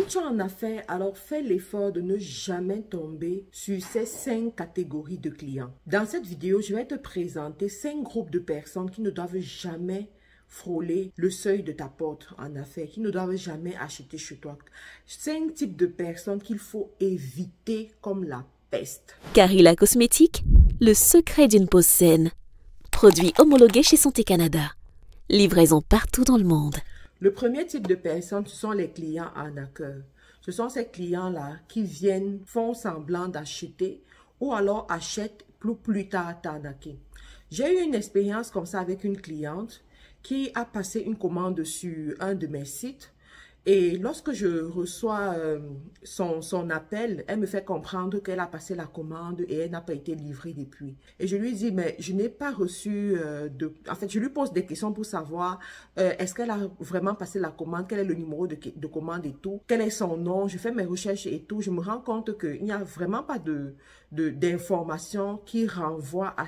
Si tu es en affaires, alors fais l'effort de ne jamais tomber sur ces 5 catégories de clients. Dans cette vidéo, je vais te présenter 5 groupes de personnes qui ne doivent jamais frôler le seuil de ta porte en affaires, qui ne doivent jamais acheter chez toi. 5 types de personnes qu'il faut éviter comme la peste. Carilla Cosmétiques, le secret d'une peau saine. Produit homologué chez Santé Canada. Livraison partout dans le monde. Le premier type de personnes, ce sont les clients arnaqueurs. Ce sont ces clients-là qui viennent, font semblant d'acheter ou alors achètent plus tard t'arnaquer. J'ai eu une expérience comme ça avec une cliente qui a passé une commande sur un de mes sites. Et lorsque je reçois son appel, elle me fait comprendre qu'elle a passé la commande et elle n'a pas été livrée depuis. Et je lui dis, mais je n'ai pas reçu En fait, je lui pose des questions pour savoir est-ce qu'elle a vraiment passé la commande, quel est le numéro de commande et tout, quel est son nom. Je fais mes recherches et tout. Je me rends compte qu'il n'y a vraiment pas d'informations qui renvoient à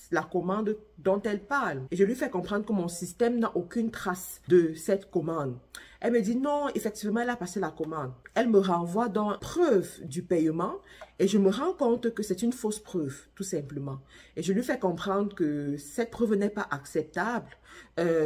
la commande dont elle parle. Et je lui fais comprendre que mon système n'a aucune trace de cette commande. Elle me dit non, effectivement, elle a passé la commande. Elle me renvoie dans preuve du paiement et je me rends compte que c'est une fausse preuve, tout simplement. Et je lui fais comprendre que cette preuve n'est pas acceptable,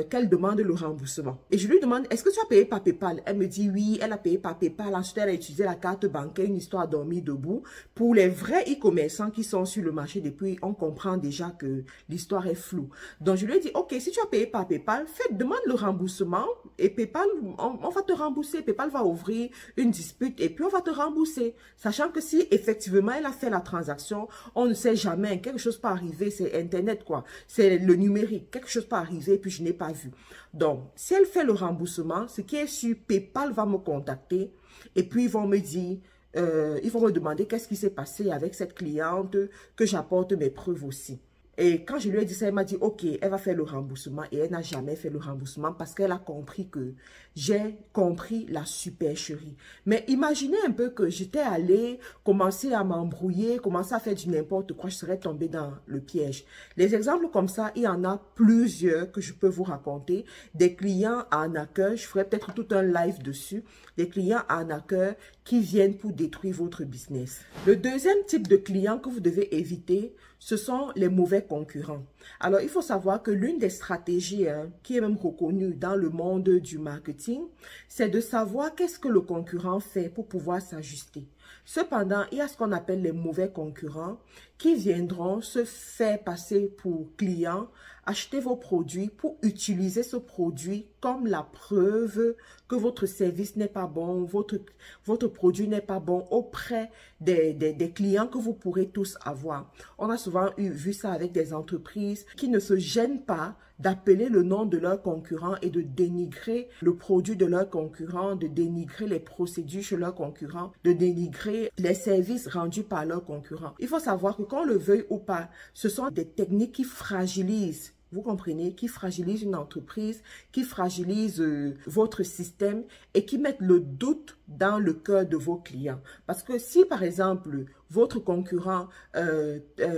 qu'elle demande le remboursement. Et je lui demande, est-ce que tu as payé par PayPal? Elle me dit oui, elle a payé par PayPal. Ensuite, elle a utilisé la carte bancaire, une histoire dormie debout. Pour les vrais e-commerçants qui sont sur le marché depuis, on comprend déjà que l'histoire est floue. Donc, je lui ai dit, ok, si tu as payé par PayPal, demande le remboursement et PayPal, on va te rembourser. PayPal va ouvrir une dispute et puis on va te rembourser. Sachant que si effectivement elle a fait la transaction, on ne sait jamais, quelque chose peut arriver, c'est Internet quoi. C'est le numérique, quelque chose peut arriver et puis je n'ai pas vu. Donc, si elle fait le remboursement, ce qui est sûr, PayPal va me contacter et puis ils vont me dire, ils vont me demander qu'est-ce qui s'est passé avec cette cliente, que j'apporte mes preuves aussi. Et quand je lui ai dit ça, elle m'a dit, ok, elle va faire le remboursement. Et elle n'a jamais fait le remboursement parce qu'elle a compris que j'ai compris la supercherie. Mais imaginez un peu que j'étais allée commencer à m'embrouiller, commencer à faire du n'importe quoi, je serais tombée dans le piège. Les exemples comme ça, il y en a plusieurs que je peux vous raconter. Des clients arnaqueurs, je ferai peut-être tout un live dessus. Des clients arnaqueurs qui viennent pour détruire votre business. Le deuxième type de client que vous devez éviter, ce sont les mauvais concurrents. Alors, il faut savoir que l'une des stratégies qui est même reconnue dans le monde du marketing, c'est de savoir qu'est-ce que le concurrent fait pour pouvoir s'ajuster. Cependant, il y a ce qu'on appelle les mauvais concurrents qui viendront se faire passer pour clients, acheter vos produits pour utiliser ce produit comme la preuve que votre service n'est pas bon, votre produit n'est pas bon auprès des clients que vous pourrez tous avoir. On a souvent vu ça avec des entreprises qui ne se gênent pas d'appeler le nom de leurs concurrents et de dénigrer le produit de leurs concurrents, de dénigrer les procédures chez leurs concurrents, de dénigrer les services rendus par leurs concurrents. Il faut savoir que qu'on le veuille ou pas, ce sont des techniques qui fragilisent. Vous comprenez, qui fragilise une entreprise, qui fragilise votre système et qui mettent le doute dans le cœur de vos clients. Parce que si, par exemple, votre concurrent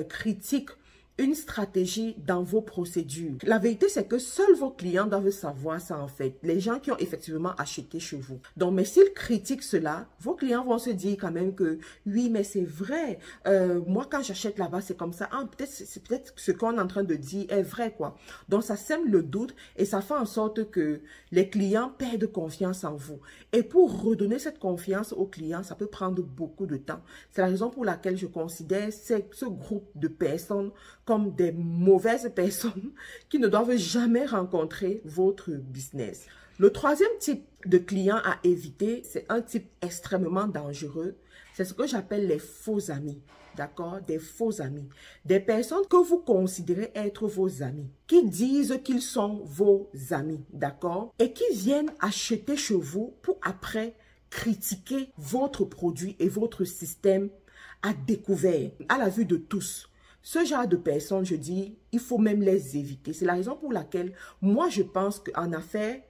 critique une stratégie dans vos procédures. La vérité, c'est que seuls vos clients doivent savoir ça en fait. Les gens qui ont effectivement acheté chez vous. Donc, mais s'ils critiquent cela, vos clients vont se dire quand même que oui, mais c'est vrai. Moi, quand j'achète là-bas, c'est comme ça. Ah, c'est peut-être ce qu'on est en train de dire est vrai quoi. Donc, ça sème le doute et ça fait en sorte que les clients perdent confiance en vous. Et pour redonner cette confiance aux clients, ça peut prendre beaucoup de temps. C'est la raison pour laquelle je considère ce groupe de personnes comme des mauvaises personnes qui ne doivent jamais rencontrer votre business. Le troisième type de client à éviter, c'est un type extrêmement dangereux. C'est ce que j'appelle les faux amis. D'accord? Des faux amis. Des personnes que vous considérez être vos amis. Qui disent qu'ils sont vos amis. D'accord? Et qui viennent acheter chez vous pour après critiquer votre produit et votre système à découvert, à la vue de tous. Ce genre de personnes, je dis, il faut même les éviter. C'est la raison pour laquelle moi, je pense qu'en affaires,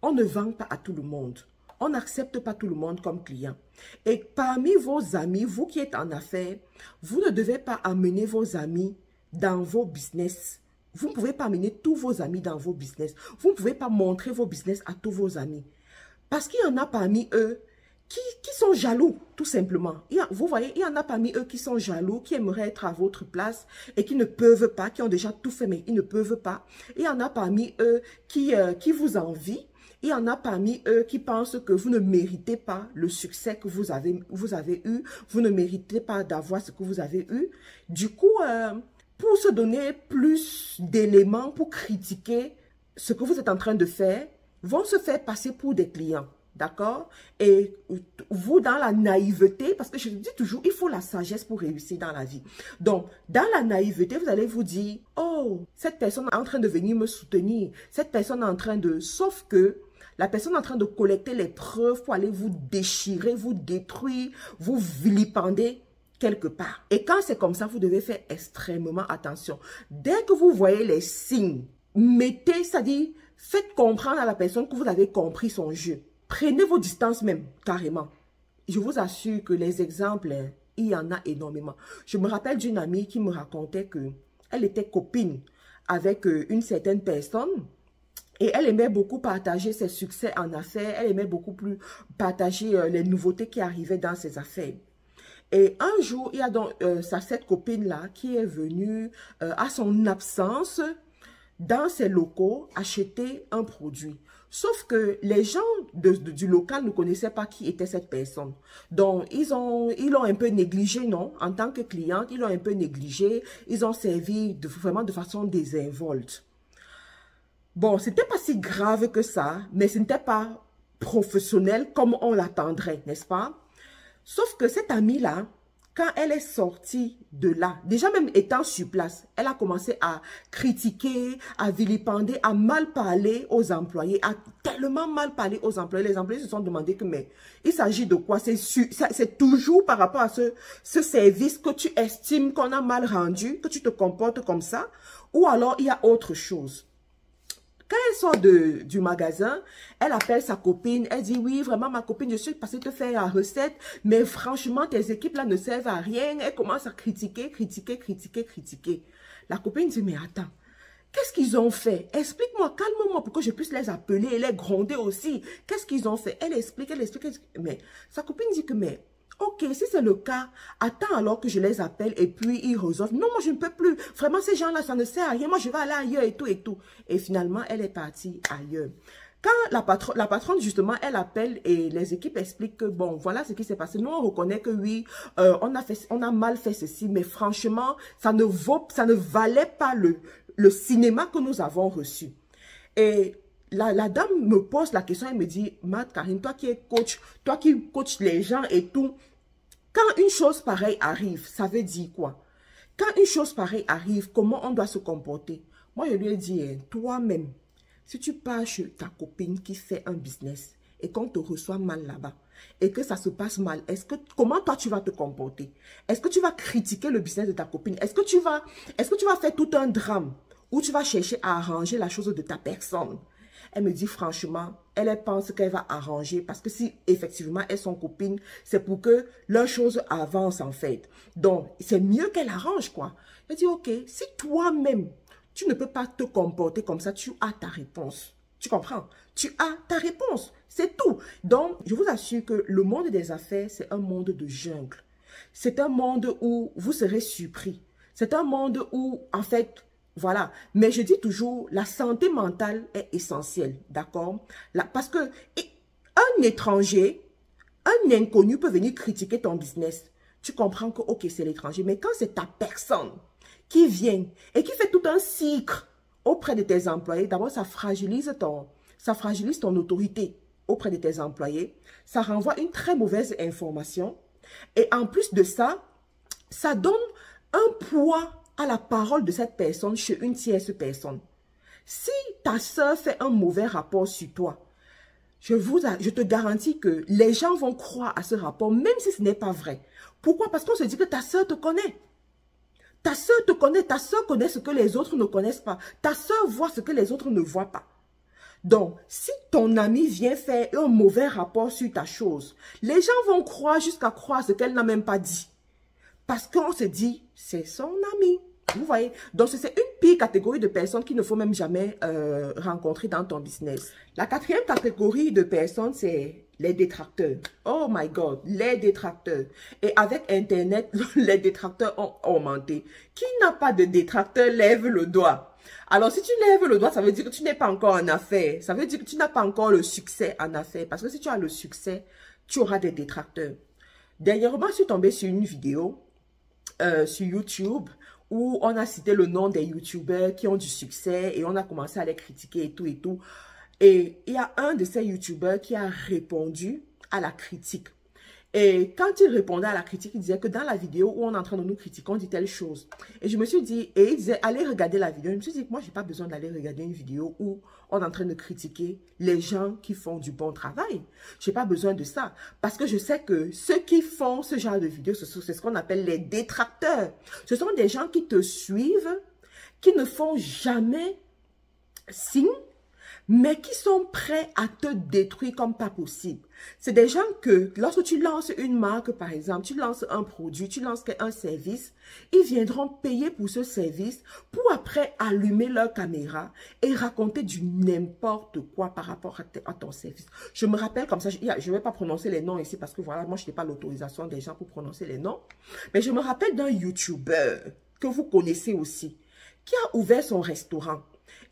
on ne vend pas à tout le monde. On n'accepte pas tout le monde comme client. Et parmi vos amis, vous qui êtes en affaires, vous ne devez pas amener vos amis dans vos business. Vous ne pouvez pas amener tous vos amis dans vos business. Vous ne pouvez pas montrer vos business à tous vos amis. Parce qu'il y en a parmi eux qui sont jaloux, tout simplement. Vous voyez, il y en a parmi eux qui sont jaloux, qui aimeraient être à votre place et qui ne peuvent pas, qui ont déjà tout fait, mais ils ne peuvent pas. Il y en a parmi eux qui vous envient. Il y en a parmi eux qui pensent que vous ne méritez pas le succès que vous avez eu. Vous ne méritez pas d'avoir ce que vous avez eu. Du coup, pour se donner plus d'éléments, pour critiquer ce que vous êtes en train de faire, vont se faire passer pour des clients. D'accord? Et vous, dans la naïveté, parce que je dis toujours, il faut la sagesse pour réussir dans la vie. Donc, dans la naïveté, vous allez vous dire, oh, cette personne est en train de venir me soutenir. Cette personne est en train de... Sauf que la personne est en train de collecter les preuves pour aller vous déchirer, vous détruire, vous vilipender quelque part. Et quand c'est comme ça, vous devez faire extrêmement attention. Dès que vous voyez les signes, mettez, c'est-à-dire, faites comprendre à la personne que vous avez compris son jeu. Prenez vos distances même, carrément. Je vous assure que les exemples, il y en a énormément. Je me rappelle d'une amie qui me racontait qu'elle était copine avec une certaine personne. Et elle aimait beaucoup partager ses succès en affaires. Elle aimait beaucoup plus partager les nouveautés qui arrivaient dans ses affaires. Et un jour, il y a donc cette copine-là qui est venue à son absence dans ses locaux acheter un produit. Sauf que les gens du local ne connaissaient pas qui était cette personne. Donc, ils l'ont un peu négligé, non? En tant que cliente, ils l'ont un peu négligé. Ils ont servi vraiment de façon désinvolte. Bon, c'était pas si grave que ça, mais ce n'était pas professionnel comme on l'attendrait, n'est-ce pas? Sauf que cette amie-là, quand elle est sortie de là, déjà même étant sur place, elle a commencé à critiquer, à vilipender, à mal parler aux employés, à tellement mal parler aux employés. Les employés se sont demandé que, mais il s'agit de quoi? C'est toujours par rapport à ce service que tu estimes qu'on a mal rendu, que tu te comportes comme ça, ou alors il y a autre chose. Quand elle sort du magasin, elle appelle sa copine, elle dit, oui, vraiment, ma copine, je suis passée te faire la recette, mais franchement, tes équipes là ne servent à rien. Elle commence à critiquer. La copine dit, mais attends, qu'est-ce qu'ils ont fait? Explique-moi, calme-moi pour que je puisse les appeler et les gronder aussi. Qu'est-ce qu'ils ont fait? Elle explique. Mais sa copine dit que, mais... Ok, si c'est le cas, attends alors que je les appelle et puis ils résolvent. Non, moi je ne peux plus. Vraiment, ces gens-là, ça ne sert à rien. Moi, je vais aller ailleurs et tout et tout. Et finalement, elle est partie ailleurs. Quand la patronne, justement, elle appelle et les équipes expliquent que, bon, voilà ce qui s'est passé. Nous, on reconnaît que oui, on a mal fait ceci, mais franchement, ça ne valait pas le cinéma que nous avons reçu. Et la dame me pose la question, elle me dit, Matt, Karine, toi qui es coach, toi qui coaches les gens et tout, quand une chose pareille arrive, ça veut dire quoi? Quand une chose pareille arrive, comment on doit se comporter? Moi, je lui ai dit, toi-même, si tu pars chez ta copine qui fait un business et qu'on te reçoit mal là-bas et que ça se passe mal, comment toi tu vas te comporter? Est-ce que tu vas critiquer le business de ta copine? Est-ce que tu vas faire tout un drame où tu vas chercher à arranger la chose de ta personne? Elle me dit franchement, elle pense qu'elle va arranger parce que si effectivement elles sont copines, c'est pour que leur chose avance en fait. Donc, c'est mieux qu'elle arrange quoi. Elle dit ok, si toi-même, tu ne peux pas te comporter comme ça, tu as ta réponse. Tu comprends? Tu as ta réponse. C'est tout. Donc, je vous assure que le monde des affaires, c'est un monde de jungle. C'est un monde où vous serez surpris. C'est un monde où, en fait... Voilà, mais je dis toujours, la santé mentale est essentielle, d'accord? Parce que un étranger, un inconnu peut venir critiquer ton business. Tu comprends que, ok, c'est l'étranger, mais quand c'est ta personne qui vient et qui fait tout un cycle auprès de tes employés, d'abord, ça fragilise ton autorité auprès de tes employés. Ça renvoie une très mauvaise information. Et en plus de ça, ça donne un poids à la parole de cette personne chez une tierce personne. Si ta soeur fait un mauvais rapport sur toi, je te garantis que les gens vont croire à ce rapport, même si ce n'est pas vrai. Pourquoi? Parce qu'on se dit que ta soeur te connaît. Ta soeur te connaît, ta soeur connaît ce que les autres ne connaissent pas. Ta soeur voit ce que les autres ne voient pas. Donc, si ton ami vient faire un mauvais rapport sur ta chose, les gens vont croire jusqu'à croire ce qu'elle n'a même pas dit. Parce qu'on se dit, c'est son ami. Vous voyez? Donc, c'est une pire catégorie de personnes qu'il ne faut même jamais rencontrer dans ton business. La quatrième catégorie de personnes, c'est les détracteurs. Oh my God, les détracteurs. Et avec Internet, les détracteurs ont augmenté. Qui n'a pas de détracteur, lève le doigt. Alors, si tu lèves le doigt, ça veut dire que tu n'es pas encore en affaires. Ça veut dire que tu n'as pas encore le succès en affaires. Parce que si tu as le succès, tu auras des détracteurs. Dernièrement, je suis tombée sur une vidéo sur YouTube où on a cité le nom des YouTubers qui ont du succès et on a commencé à les critiquer et tout et tout. Et il y a un de ces YouTubers qui a répondu à la critique. Et quand il répondait à la critique, il disait que dans la vidéo où on est en train de nous critiquer, on dit telle chose. Et je me suis dit, et il disait, allez regarder la vidéo. Je me suis dit, moi, je n'ai pas besoin d'aller regarder une vidéo où on est en train de critiquer les gens qui font du bon travail. Je n'ai pas besoin de ça. Parce que je sais que ceux qui font ce genre de vidéos, c'est ce qu'on appelle les détracteurs. Ce sont des gens qui te suivent, qui ne font jamais signe, mais qui sont prêts à te détruire comme pas possible. C'est des gens que, lorsque tu lances une marque, par exemple, tu lances un produit, tu lances un service, ils viendront payer pour ce service pour après allumer leur caméra et raconter du n'importe quoi par rapport à ton service. Je me rappelle comme ça, je ne vais pas prononcer les noms ici parce que voilà, moi je n'ai pas l'autorisation des gens pour prononcer les noms, mais je me rappelle d'un YouTuber que vous connaissez aussi, qui a ouvert son restaurant.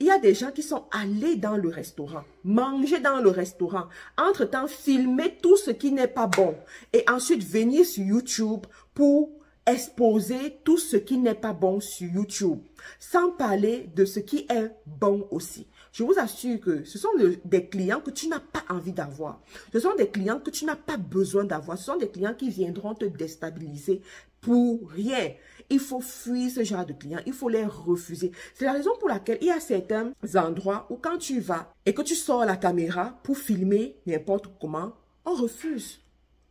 Il y a des gens qui sont allés dans le restaurant, manger dans le restaurant, entre-temps filmer tout ce qui n'est pas bon et ensuite venir sur YouTube pour exposer tout ce qui n'est pas bon sur YouTube, sans parler de ce qui est bon aussi. Je vous assure que ce sont des clients que tu n'as pas envie d'avoir. Ce sont des clients que tu n'as pas besoin d'avoir. Ce sont des clients qui viendront te déstabiliser pour rien. Il faut fuir ce genre de clients. Il faut les refuser. C'est la raison pour laquelle il y a certains endroits où quand tu vas et que tu sors la caméra pour filmer n'importe comment, on refuse.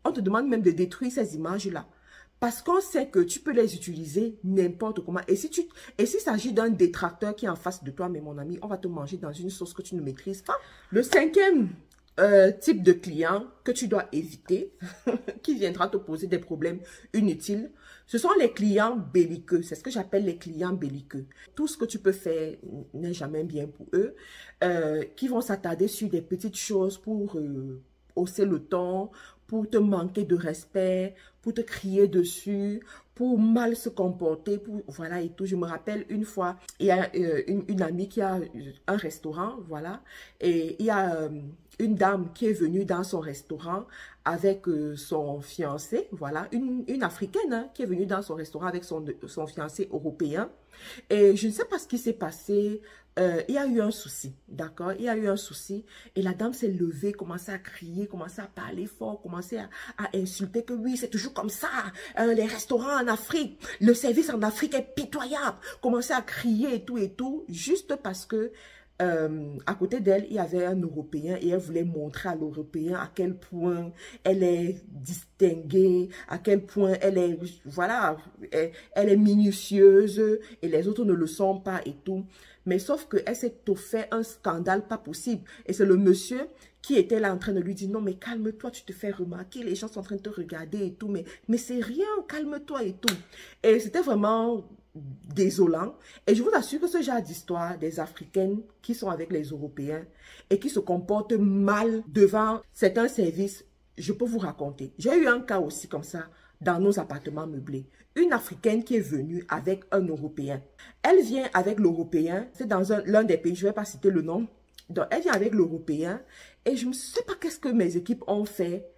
On te demande même de détruire ces images-là. Parce qu'on sait que tu peux les utiliser n'importe comment. Et s'il s'agit d'un détracteur qui est en face de toi, mais mon ami, on va te manger dans une sauce que tu ne maîtrises pas. Le cinquième type de client que tu dois éviter, qui viendra te poser des problèmes inutiles, ce sont les clients belliqueux. C'est ce que j'appelle les clients belliqueux. Tout ce que tu peux faire n'est jamais bien pour eux, qui vont s'attarder sur des petites choses pour hausser le ton, pour te manquer de respect, pour te crier dessus, pour mal se comporter, pour voilà et tout. Je me rappelle une fois, il y a une amie qui a un restaurant, voilà, et il y a une dame qui est venue dans son restaurant avec son fiancé, voilà, une Africaine hein, qui est venue dans son restaurant avec son fiancé européen. Et je ne sais pas ce qui s'est passé, il y a eu un souci, d'accord? Il y a eu un souci et la dame s'est levée, commençait à crier, commençait à parler fort, commençait à insulter que oui, c'est toujours comme ça, les restaurants en Afrique, le service en Afrique est pitoyable, commençait à crier et tout, juste parce que à côté d'elle, il y avait un Européen et elle voulait montrer à l'Européen à quel point elle est distinguée, à quel point elle est, voilà, elle est minutieuse et les autres ne le sont pas et tout. Mais sauf qu'elle s'est fait un scandale pas possible. Et c'est le monsieur qui était là en train de lui dire, non mais calme-toi, tu te fais remarquer, les gens sont en train de te regarder et tout, mais c'est rien, calme-toi et tout. Et c'était vraiment désolant. Et je vous assure que ce genre d'histoire des Africaines qui sont avec les Européens et qui se comportent mal devant certains services, je peux vous raconter. J'ai eu un cas aussi comme ça dans nos appartements meublés. Une Africaine qui est venue avec un Européen. Elle vient avec l'Européen, c'est dans l'un des pays, je ne vais pas citer le nom. Donc, elle vient avec l'Européen et je ne sais pas qu'est-ce que mes équipes ont fait.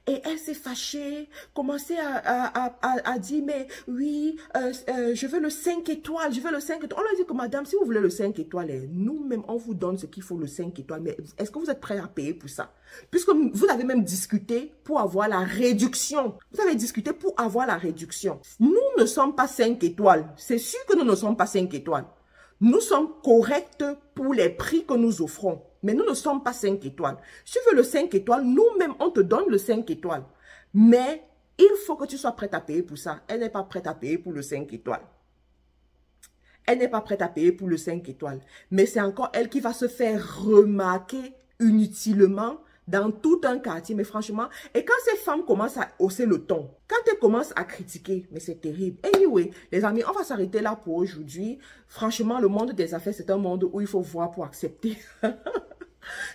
Et elle s'est fâchée, commençait à dire, mais oui, je veux le 5 étoiles, je veux le 5 étoiles. On lui a dit que madame, si vous voulez le 5 étoiles, nous-mêmes, on vous donne ce qu'il faut, le 5 étoiles. Mais est-ce que vous êtes prêt à payer pour ça? Puisque vous avez même discuté pour avoir la réduction. Vous avez discuté pour avoir la réduction. Nous ne sommes pas 5 étoiles. C'est sûr que nous ne sommes pas 5 étoiles. Nous sommes corrects pour les prix que nous offrons. Mais nous ne sommes pas 5 étoiles. Si tu veux le 5 étoiles, nous-mêmes, on te donne le 5 étoiles. Mais il faut que tu sois prête à payer pour ça. Elle n'est pas prête à payer pour le 5 étoiles. Elle n'est pas prête à payer pour le 5 étoiles. Mais c'est encore elle qui va se faire remarquer inutilement dans tout un quartier. Mais franchement, et quand ces femmes commencent à hausser le ton, quand elles commencent à critiquer, mais c'est terrible. Anyway, les amis, on va s'arrêter là pour aujourd'hui. Franchement, le monde des affaires, c'est un monde où il faut voir pour accepter.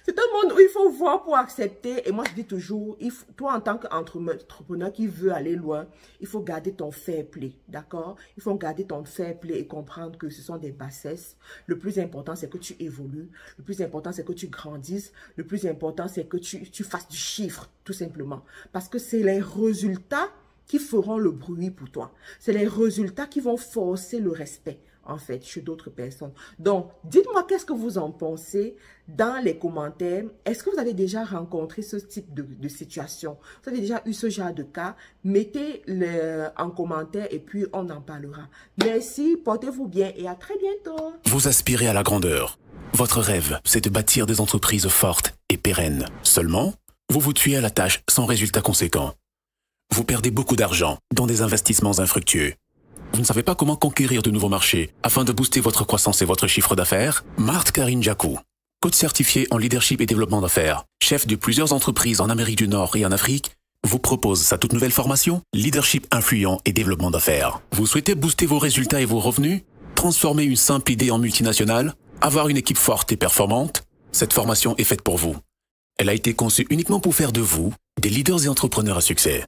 C'est un monde où il faut voir pour accepter. Et moi, je dis toujours, toi, en tant qu'entrepreneur qui veut aller loin, il faut garder ton fair play, d'accord? Il faut garder ton fair play et comprendre que ce sont des bassesses. Le plus important, c'est que tu évolues. Le plus important, c'est que tu grandisses. Le plus important, c'est que tu fasses du chiffre, tout simplement. Parce que c'est les résultats qui feront le bruit pour toi. C'est les résultats qui vont forcer le respect, en fait, chez d'autres personnes. Donc, dites-moi qu'est-ce que vous en pensez dans les commentaires. Est-ce que vous avez déjà rencontré ce type de situation? Vous avez déjà eu ce genre de cas? Mettez-le en commentaire et puis on en parlera. Merci, portez-vous bien et à très bientôt. Vous aspirez à la grandeur. Votre rêve, c'est de bâtir des entreprises fortes et pérennes. Seulement, vous vous tuez à la tâche sans résultat conséquent. Vous perdez beaucoup d'argent dans des investissements infructueux. Vous ne savez pas comment conquérir de nouveaux marchés afin de booster votre croissance et votre chiffre d'affaires? Marthe Karine Jakou, coach certifié en leadership et développement d'affaires, chef de plusieurs entreprises en Amérique du Nord et en Afrique, vous propose sa toute nouvelle formation Leadership influent et développement d'affaires. Vous souhaitez booster vos résultats et vos revenus? Transformer une simple idée en multinationale? Avoir une équipe forte et performante? Cette formation est faite pour vous. Elle a été conçue uniquement pour faire de vous des leaders et entrepreneurs à succès.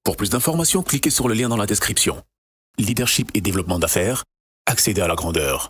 Pour plus d'informations, cliquez sur le lien dans la description. Leadership et développement d'affaires, accéder à la grandeur.